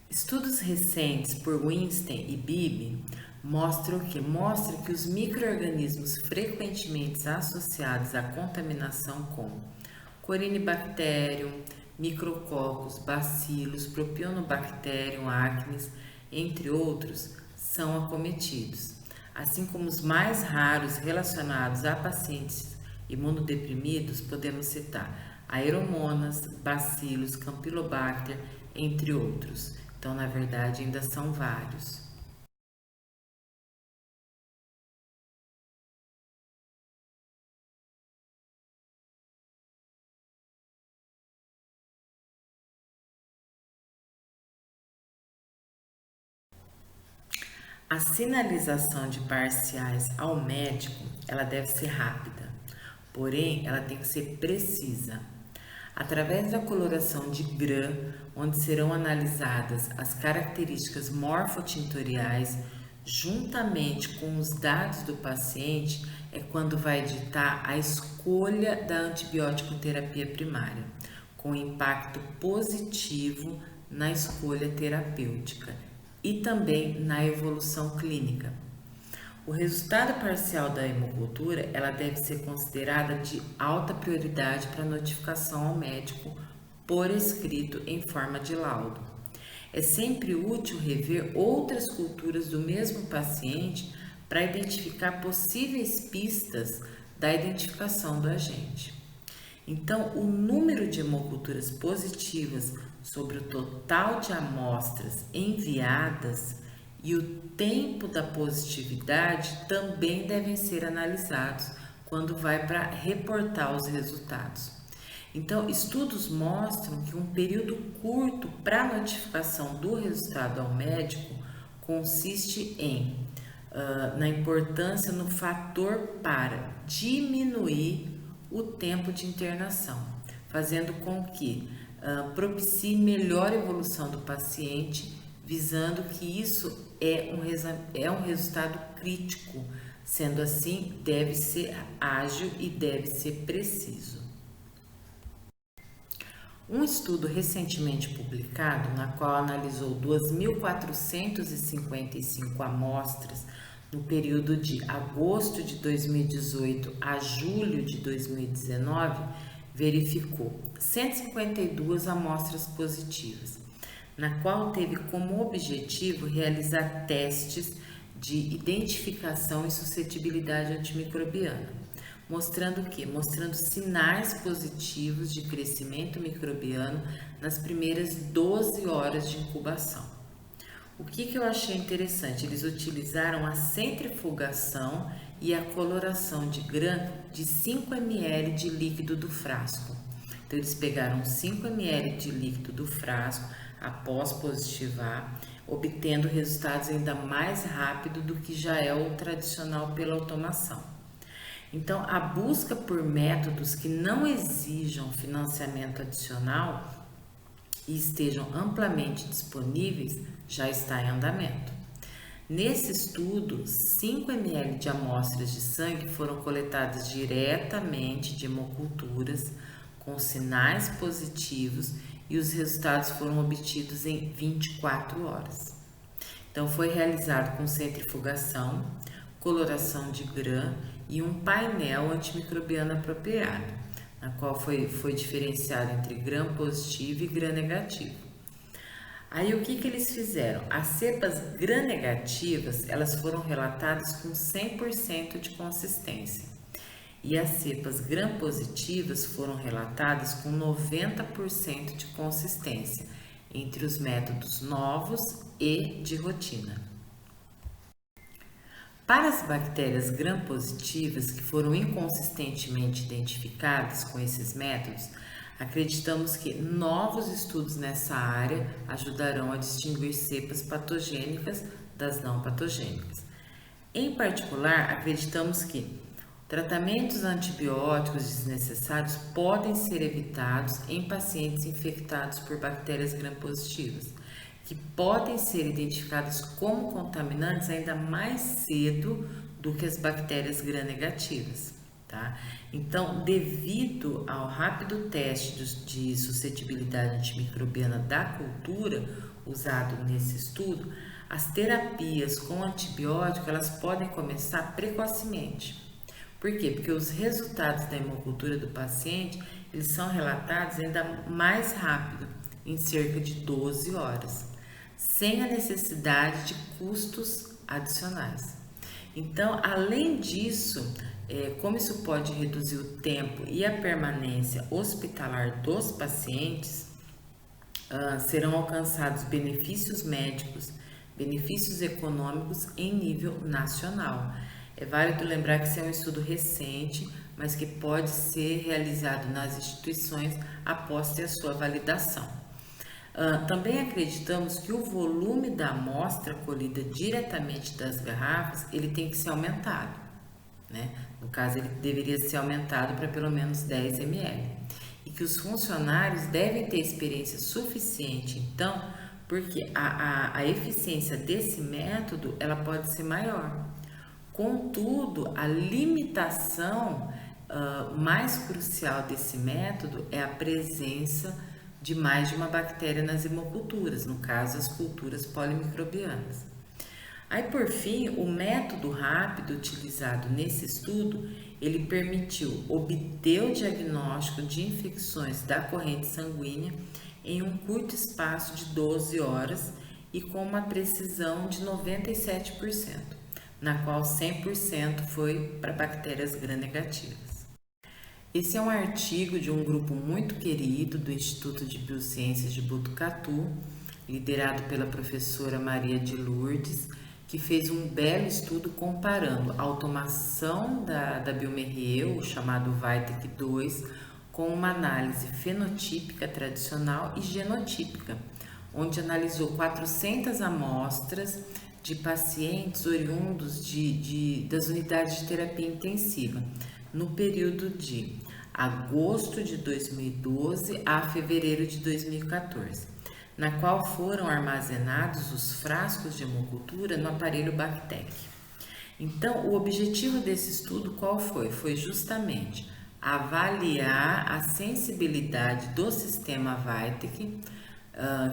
Estudos recentes por Weinstein e Bibi mostram que os micro-organismos frequentemente associados à contaminação como Corynebacterium, Micrococcus, Bacillus, Propionibacterium acnes, entre outros, são acometidos, assim como os mais raros relacionados a pacientes imunodeprimidos, podemos citar Aeromonas, Bacillus, Campylobacter, entre outros. Então, na verdade, ainda são vários. A sinalização de parciais ao médico, ela deve ser rápida, porém ela tem que ser precisa. Através da coloração de GRAM, onde serão analisadas as características morfotintoriais, juntamente com os dados do paciente, é quando vai ditar a escolha da antibiótico terapia primária, com impacto positivo na escolha terapêutica e também na evolução clínica. O resultado parcial da hemocultura, ela deve ser considerada de alta prioridade para notificação ao médico por escrito em forma de laudo. É sempre útil rever outras culturas do mesmo paciente para identificar possíveis pistas da identificação do agente. Então, o número de hemoculturas positivas sobre o total de amostras enviadas e o tempo da positividade também devem ser analisados quando vai para reportar os resultados. Então, estudos mostram que um período curto para notificação do resultado ao médico consiste na importância no fator para diminuir o tempo de internação, fazendo com que propicie melhor evolução do paciente, visando que isso é um resultado crítico. Sendo assim, deve ser ágil e deve ser preciso. Um estudo recentemente publicado, na qual analisou 2.455 amostras no período de agosto de 2018 a julho de 2019, verificou 152 amostras positivas, na qual teve como objetivo realizar testes de identificação e suscetibilidade antimicrobiana, mostrando o quê? Mostrando sinais positivos de crescimento microbiano nas primeiras 12 horas de incubação. O que eu achei interessante? Eles utilizaram a centrifugação e a coloração de GRAM de 5 ml de líquido do frasco. Então, eles pegaram 5 ml de líquido do frasco após positivar, obtendo resultados ainda mais rápido do que já é o tradicional pela automação. Então, a busca por métodos que não exijam financiamento adicional e estejam amplamente disponíveis já está em andamento. Nesse estudo, 5 ml de amostras de sangue foram coletadas diretamente de hemoculturas com sinais positivos e os resultados foram obtidos em 24 horas. Então, foi realizado com centrifugação, coloração de GRAM e um painel antimicrobiano apropriado, na qual foi diferenciado entre GRAM positivo e GRAM negativo. Aí o que eles fizeram? As cepas gram-negativas, elas foram relatadas com 100% de consistência. E as cepas gram-positivas foram relatadas com 90% de consistência, entre os métodos novos e de rotina. Para as bactérias gram-positivas que foram inconsistentemente identificadas com esses métodos, acreditamos que novos estudos nessa área ajudarão a distinguir cepas patogênicas das não patogênicas. Em particular, acreditamos que Tratamentos antibióticos desnecessários podem ser evitados em pacientes infectados por bactérias gram-positivas, que podem ser identificadas como contaminantes ainda mais cedo do que as bactérias gram-negativas. Tá? Então, devido ao rápido teste de suscetibilidade antimicrobiana da cultura usado nesse estudo, as terapias com antibiótico elas podem começar precocemente. Por quê? Porque os resultados da hemocultura do paciente eles são relatados ainda mais rápido, em cerca de 12 horas, sem a necessidade de custos adicionais. Então, além disso, como isso pode reduzir o tempo e a permanência hospitalar dos pacientes, serão alcançados benefícios médicos, benefícios econômicos em nível nacional. É válido lembrar que esse é um estudo recente, mas que pode ser realizado nas instituições após ter a sua validação. Também acreditamos que o volume da amostra colhida diretamente das garrafas, ele tem que ser aumentado, né? No caso, ele deveria ser aumentado para pelo menos 10 ml. E que os funcionários devem ter experiência suficiente, então, porque a eficiência desse método, ela pode ser maior. Contudo, a limitação mais crucial desse método é a presença de mais de uma bactéria nas hemoculturas, no caso as culturas polimicrobianas. Aí por fim, o método rápido utilizado nesse estudo, ele permitiu obter o diagnóstico de infecções da corrente sanguínea em um curto espaço de 12 horas e com uma precisão de 97%, na qual 100% foi para bactérias gram-negativas. Esse é um artigo de um grupo muito querido do Instituto de Biociências de Botucatu, liderado pela professora Maria de Lourdes, que fez um belo estudo comparando a automação da Biomerrier, o chamado Vitek 2, com uma análise fenotípica tradicional e genotípica, onde analisou 400 amostras de pacientes oriundos das unidades de terapia intensiva, no período de agosto de 2012 a fevereiro de 2014, na qual foram armazenados os frascos de hemocultura no aparelho Bactec. Então, o objetivo desse estudo qual foi? Foi justamente avaliar a sensibilidade do sistema Vitek,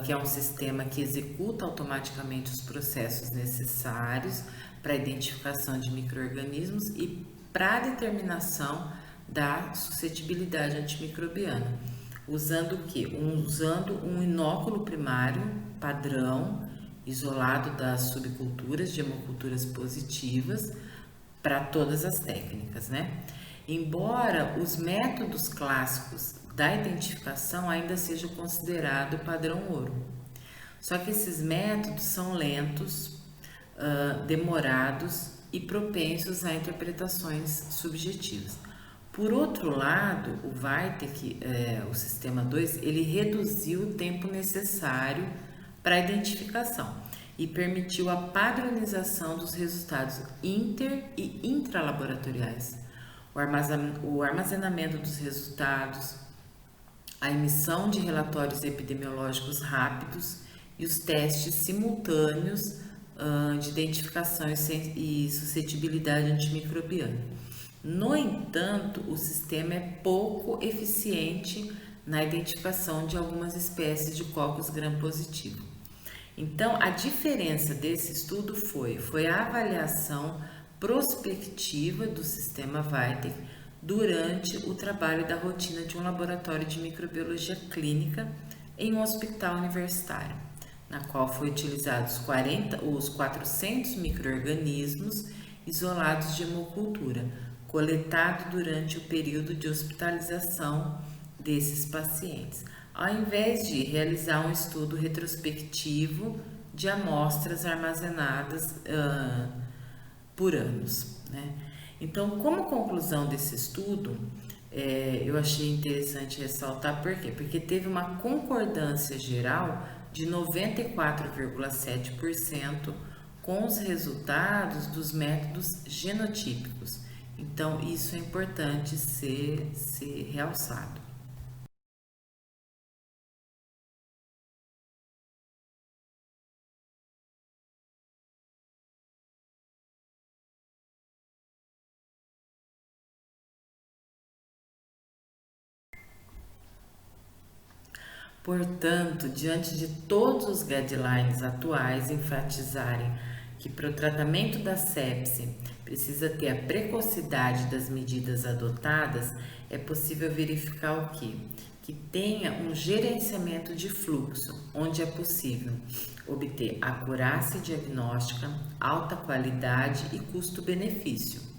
que é um sistema que executa automaticamente os processos necessários para a identificação de micro-organismos e para a determinação da suscetibilidade antimicrobiana, usando o quê? Usando um inóculo primário padrão, isolado das subculturas de hemoculturas positivas para todas as técnicas, né? Embora os métodos clássicos da identificação ainda sejam considerados padrão ouro. Só que esses métodos são lentos, demorados e propensos a interpretações subjetivas. Por outro lado, o Vitek, o sistema 2, ele reduziu o tempo necessário para a identificação e permitiu a padronização dos resultados inter e intralaboratoriais, o armazenamento dos resultados, a emissão de relatórios epidemiológicos rápidos e os testes simultâneos de identificação e suscetibilidade antimicrobiana. No entanto, o sistema é pouco eficiente na identificação de algumas espécies de cocos gram-positivo. Então, a diferença desse estudo foi a avaliação prospectiva do sistema Vitek durante o trabalho da rotina de um laboratório de microbiologia clínica em um hospital universitário, na qual foi utilizados os 400 micro-organismos isolados de hemocultura, coletado durante o período de hospitalização desses pacientes, ao invés de realizar um estudo retrospectivo de amostras armazenadas por anos, né? Então, como conclusão desse estudo, eu achei interessante ressaltar por quê? Porque teve uma concordância geral de 94,7% com os resultados dos métodos genotípicos, Então, isso é importante ser realçado. Portanto, diante de todos os guidelines atuais enfatizarem que para o tratamento da sepse precisa ter a precocidade das medidas adotadas, é possível verificar o quê? Que tenha um gerenciamento de fluxo, onde é possível obter acurácia diagnóstica, alta qualidade e custo-benefício.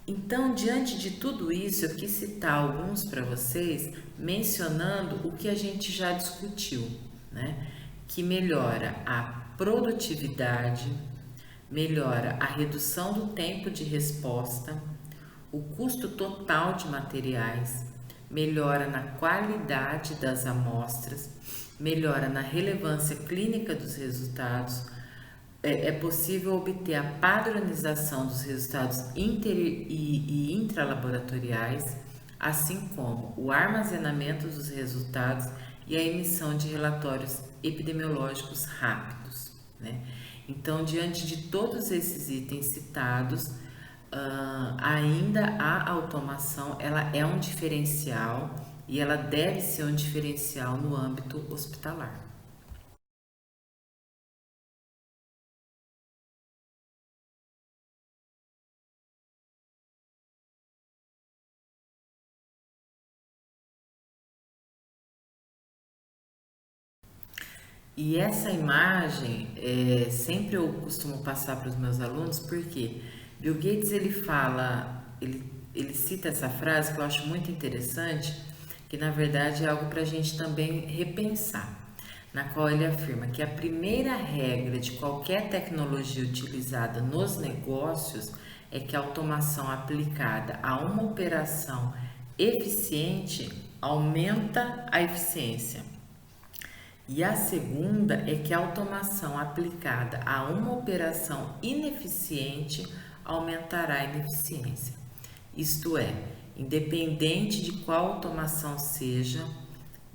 Então, diante de tudo isso, eu quis citar alguns para vocês, mencionando o que a gente já discutiu, né? Que melhora a produtividade, melhora a redução do tempo de resposta, o custo total de materiais, melhora na qualidade das amostras, melhora na relevância clínica dos resultados. É possível obter a padronização dos resultados inter e intralaboratoriais, assim como o armazenamento dos resultados e a emissão de relatórios epidemiológicos rápidos, né? Então, diante de todos esses itens citados, ainda a automação ela é um diferencial e ela deve ser um diferencial no âmbito hospitalar. E essa imagem, sempre eu costumo passar para os meus alunos, porque Bill Gates ele fala, ele cita essa frase que eu acho muito interessante, que na verdade é algo para a gente também repensar, na qual ele afirma que a primeira regra de qualquer tecnologia utilizada nos negócios é que a automação aplicada a uma operação eficiente aumenta a eficiência. E a segunda é que a automação aplicada a uma operação ineficiente aumentará a ineficiência. Isto é, independente de qual automação seja,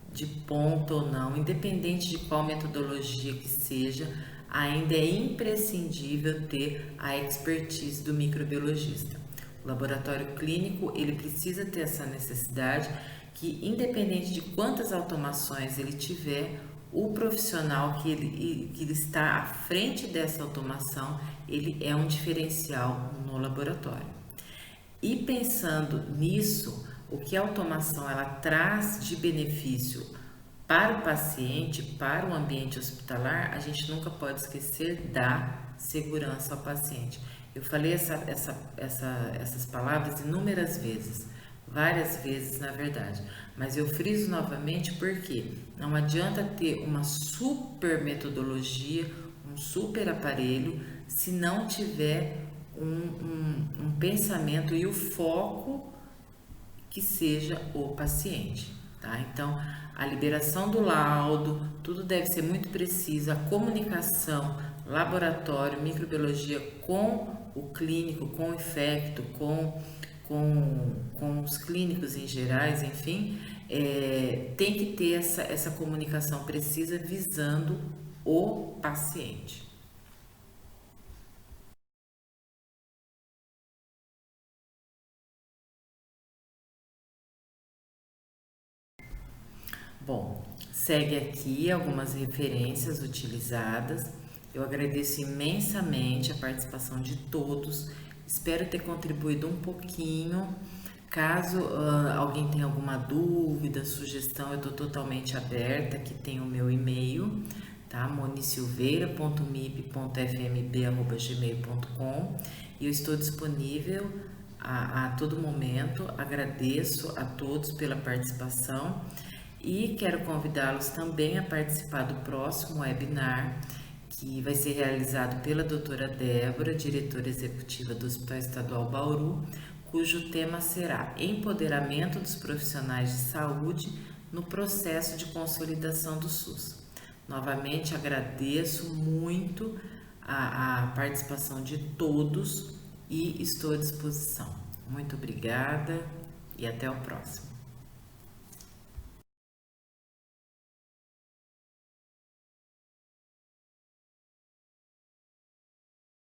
de ponta ou não, independente de qual metodologia que seja, ainda é imprescindível ter a expertise do microbiologista. O laboratório clínico, ele precisa ter essa necessidade que, independente de quantas automações ele tiver, o profissional que ele está à frente dessa automação, ele é um diferencial no laboratório. E pensando nisso, o que a automação ela traz de benefício para o paciente, para o ambiente hospitalar, a gente nunca pode esquecer da segurança ao paciente. Eu falei essas palavras inúmeras vezes, várias vezes na verdade, mas eu friso novamente porque não adianta ter uma super metodologia, um super aparelho, se não tiver um pensamento e o foco que seja o paciente, tá? Então, a liberação do laudo, tudo deve ser muito preciso, a comunicação, laboratório, microbiologia com o clínico, com o infecto, com os clínicos em gerais, enfim, tem que ter essa comunicação precisa visando o paciente. Bom, segue aqui algumas referências utilizadas. Eu agradeço imensamente a participação de todos. Espero ter contribuído um pouquinho. Caso alguém tenha alguma dúvida, sugestão, eu estou totalmente aberta. Aqui tem o meu e-mail, tá? monisilveira.mip.fmb@gmail.com e eu estou disponível a todo momento. Agradeço a todos pela participação. E quero convidá-los também a participar do próximo webinar, que vai ser realizado pela doutora Débora, diretora executiva do Hospital Estadual Bauru, cujo tema será Empoderamento dos Profissionais de Saúde no processo de consolidação do SUS. Novamente agradeço muito a participação de todos e estou à disposição. Muito obrigada e até o próximo.